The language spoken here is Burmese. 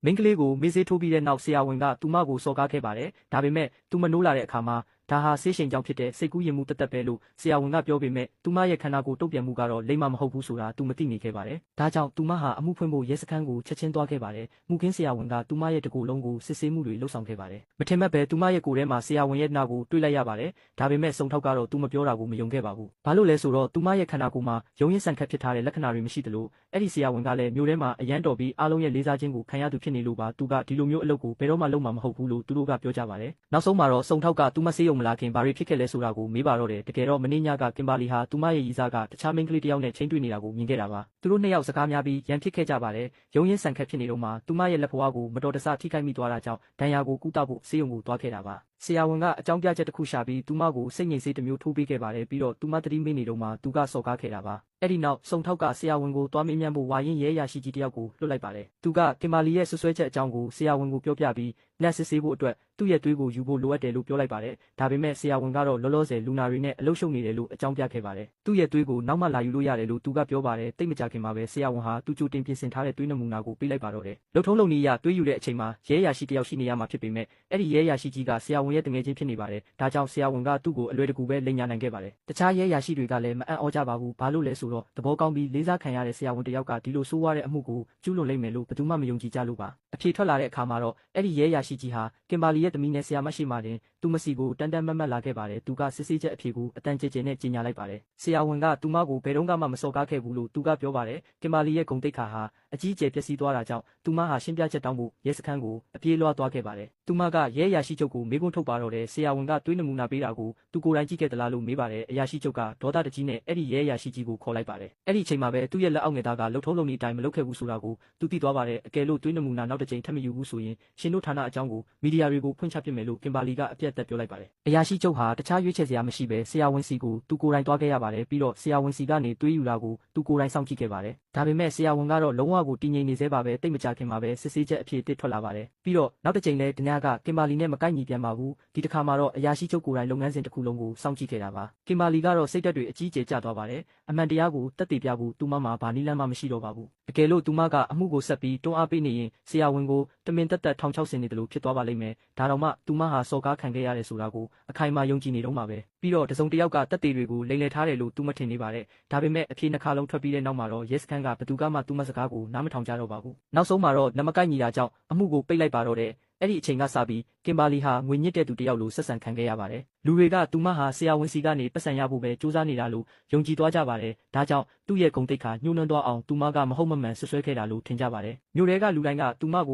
မိန်းကလေးကိုမေးစေးထိုးပြီးတဲ့နောက်ဆရာဝန်ကသူမကိုစော်ကားခဲ့ပါတယ်။ဒါပေမဲ့သူမနိုးလာတဲ့အခါမှာဒါဟာဆေးရှိန်ကြောင့်ဖြစ်တဲ့စိတ်ကူးယဉ်မှုတသက်ပဲလို့ဆရာဝန်ကပြောပေမဲ့သူမရဲ့ခန္ဓာကိုယ်တုံ့ပြန်မှုကတော့လိမ္မာမဟုတ်ဘူးဆိုတာသူမသိနေခဲ့ပါတယ်။ဒါကြောင့်သူမဟာအမှုဖွင့်ဖို့ရဲစခန်းကိုချက်ချင်းသွားခဲ့ပါတယ်။မှုခင်းဆရာဝန်ကသူမရဲ့တကူလုံးကိုစစ်ဆေးမှုတွေလုပ်ဆောင်ခဲ့ပါတယ်။မထင်မှတ်ပဲသူမရဲ့ကိုယ်ထဲမှာဆရာဝန်ရဲ့နာကိုတွေးလိုက်ရပါတယ်။ဒါပေမဲ့စုံထောက်ကတော့သူမပြောတာကိုမယုံခဲ့ပါဘူး။ဘာလို့လဲဆိုတော့သူမရဲ့ခန္ဓာကိုယ်မှာရုံရင်းဆန်ခတ်ဖြစ်ထားတဲ့လက္ခဏာတွေမရှိသလိုအဲ့ဒီဆရာဝန်ကလည်းမျိုးထဲမှာအရန်တော်ပြီးအားလုံးရဲ့လေးစားခြင်းကိုခံရသူဖြစ်နေလို့ပါသူကဒီလိုမျိုးအလုပ်ကိုဘယ်တော့မှလုပ်မှာမဟုတ်ဘူးလို့သူတို့ကပြောကြပါတယ်။နောက်ဆုံးမှာတော့စုံထောက်ကသူမဆေးရုံမလာခင်ဘာတွေဖြစ်ခဲ့လဲဆိုတာကိုမေးပါတော့တယ်။တကယ်တော့မနေ့ညကကင်ဘာလီဟာသူမရဲ့ရည်စားကတခြားမိန်းကလေးတစ်ယောက်နဲ့ချိန်တွေ့နေတာကိုမြင်ခဲ့တာပါ။သူတို့နှစ်ယောက်စကားများပြီးရန်ဖြစ်ခဲ့ကြပါတယ်။ရုံရင်းဆန်ခတ်ဖြစ်နေတော့မှသူမရဲ့လက်ဖွားကိုမတော်တဆထိခိုက်မိသွားတာကြောင့်ဒဏ်ရာကိုကုသဖို့ဆေးရုံကိုသွားခဲ့တာပါ။ဆရာဝန်ကအကြောင်းပြချက်တစ်ခုရှာပြီးသူမကိုစိတ်ငြိမ်စေးတစ်မျိုးထိုးပေးခဲ့ပါတယ်ပြီးတော့သူမသတိမေ့နေတော့မှသူကစော်ကားခဲ့တာပါ။အဲ့ဒီနောက်စုံထောက်ကဆရာဝန်ကိုတွားမေးမြန်းဖို့ဝါရင်ရဲရရှိကြီးတယောက်ကိုလွှတ်လိုက်ပါတယ်။သူကကင်ဘာလီရဲ့ဆွဆွဲချက်အကြောင်းကိုဆရာဝန်ကိုပြောပြပြီးလက်စစ်ဆေးဖို့အတွက်သူ့ရဲ့သွေးကိုယူဖို့လိုအပ်တယ်လို့ပြောလိုက်ပါတယ်။ဒါပေမဲ့ဆရာဝန်ကတော့လောလောဆယ်လူနာတွေနဲ့အလုပ်ရှုပ်နေတယ်လို့အကြောင်းပြခဲ့ပါတယ်။သူ့ရဲ့သွေးကိုနောက်မှလာယူလို့ရတယ်လို့သူကပြောပါတယ်။တိတ်မကြခင်မှာပဲဆရာဝန်ဟာသူကြိုတင်ပြင်ဆင်ထားတဲ့သွေးနမူနာကိုပေးလိုက်ပါတော့တယ်။လုံထုံးလုံနည်းရသွေးယူတဲ့အချိန်မှာရဲရရှိတယောက်ရှိနေရမှာဖြစ်ပေမဲ့အဲ့ဒီရဲရရှိကြီးကဆရာဝန်ရဲ့တငယ်ချင်းဖြစ်နေပါတယ်။ဒါကြောင့်ဆရာဝန်ကသူ့ကိုအလွယ်တကူပဲလိမ်ညာနိုင်ခဲ့ပါတယ်။တခြားရဲရရှိတွေကလည်းမအံ့ဩကြပါဘူး။ဘာလို့လဲဆိုတော့သဘောကောင်းပြီးလေးစားခံရတဲ့ဆရာဝန်တယောက်ကဒီလိုဆိုးဝါးတဲ့အမှုကိုကျူးလွန်လိမ့်မယ်လို့ဘယ်သူမှမယုံကြည်ကြလို့ပါ။အဖြေထွက်လာတဲ့အခါမှာတော့အဲ့ဒီရဲရရှိကြီးဟာကင်ဘာလီရဲ့သမီးနဲ့ဆရာမရှိမှတင်သူမစီကိုတန်တန်မတ်မတ်လာခဲ့ပါတယ်။သူကစစ်ဆေးချက်အဖြေကိုအတန်ကြဲကြဲနဲ့ကြီးညာလိုက်ပါတယ်။ဆရာဝန်ကသူမကိုဘယ်တော့မှမစော်ကားခဲ့ဘူးလို့သူကပြောပါတယ်။ကင်ဘာလီရဲ့ဂုဏ်သိက္ခာဟာအကြီးအကျယ်ပျက်စီးသွားတာကြောင့်သူမဟာရှင်းပြချက်တောင်းဖို့ရဲစခန်းကိုအပြေးလွှားသွားခဲ့ပါတယ်။သူမကရဲရရှိချုပ်ကိုမေးခွန်းထုတ်ပါတော့တယ်။ဆရာဝန်ကသွေးနမူနာပေးတာကိုသူကိုယ်တိုင်ကြည့်ခဲ့သလားလို့မေးပါတယ်။အရာရှိချုပ်ကဒေါသတကြီးနဲ့အဲ့ဒီရဲရရှိကြီးကိုခေါ်လိုက်ပါတယ်။အဲ့ဒီအချိန်မှာပဲသူ့ရဲ့လက်အောက်ငယ်သားကလှုပ်ထုံးလုံနည်းအတိုင်းမလုပ်ခဲ့ဘူးဆိုတာကိုသူသိသွားပါတယ်။အကယ်လို့သွေးနမူနာနောက်တစ်ကြိမ်ထပ်မယူဘူးဆိုရင်ရှင်တို့ဌာနအကြောင်းကိုမီဒီယာတွေကိုဖွင့်ချပစ်မယ်လို့ကင်ဘာလီကအပြတ်သက်ပြောလိုက်ပါတယ်။အရာရှိချုပ်ဟာတခြားရွေးချယ်စရာမရှိပဲဆရာဝန်စီကိုသူကိုယ်တိုင်သွားခဲ့ရပါတယ်။ပြီးတော့ဆရာဝန်စီကနေသွေးယူတာကိုသူကိုယ်တိုင်စောင့်ကြည့်ခဲ့ပါတယ်။ဒါပေမဲ့ဆရာဝန်ကတော့လုံးဝကိုတည်ငြိမ်နေသေးပါပဲတိတ်မကြခင်မှာပဲစစ်ဆေးချက်အဖြေတစ်ထွက်လာပါတယ်။ပြီးတော့နောက်တစ်ကြိမ်လဲဒညကကင်ဘာလီနဲ့မကိုက်ညီပြန်ပါဘူး။ဒီတစ်ခါမှာတော့အရာရှိချုပ်ကိုယ်တိုင်လုပ်ငန်းစဉ်တစ်ခုလုံးကိုစောင့်ကြည့်ခဲ့တာပါ။ကင်ဘာလီကတော့စိတ်ဓာတ်တွေအကြီးအကျယ်ကျသွားပါတယ်။အမှန်တရားကိုတက်တည်ပြဖို့သူမမှာဘာနည်းလမ်းမှမရှိတော့ပါဘူး။တကယ်လို့သူမကအမှုကိုဆက်ပြီးတွန်းအားပေးနေရင်ဆရာဝန်ကိုတမင်တက်တက်ထောင်ချောက်ဆင်နေတယ်လို့ဖြစ်သွားပါလိမ့်မယ်။ဒါတော့မှသူမဟာစော်ကားခံခဲ့ရတယ်ဆိုတာကိုအခိုင်အမာယုံကြည်နေတော့မှာပဲ။ပြီးတော့တစုံတစ်ယောက်ကတက်တည်တွေကိုလိမ်လည်ထားတယ်လို့သူမထင်နေပါတယ်။ဒါပေမဲ့အဖြေနှစ်ခါလုံးထွက်ပြီးတဲ့နောက်မှာတော့ရဲစခန်းကဘသူကမှသူမစကားကိုနားမထောင်ကြတော့ပါဘူး။နောက်ဆုံးမှာတော့နမကိုက်ညီတာကြောင့်အမှုကိုပိတ်လိုက်ပါတော့တယ်။အဲ့ဒီအချိန်ကစပြီးကင်ဘာလီဟာငွေညစ်တဲ့သူတယောက်လိုဆက်ဆံခံခဲ့ရပါတယ်။လူတွေကသူမဟာဆရာဝန်စီကနေပတ်စံရဖို့ပဲစူးစမ်းနေတာလို့ယုံကြည်သွားကြပါတယ်။ဒါကြောင့်သူ့ရဲ့ဂုဏ်သိက္ခာညှိုးနှွမ်းသွားအောင်သူမကမဟုတ်မမှန်ဆွဆွဲခဲ့တာလို့ထင်ကြပါတယ်။မြို့ထဲကလူတိုင်းကသူမကို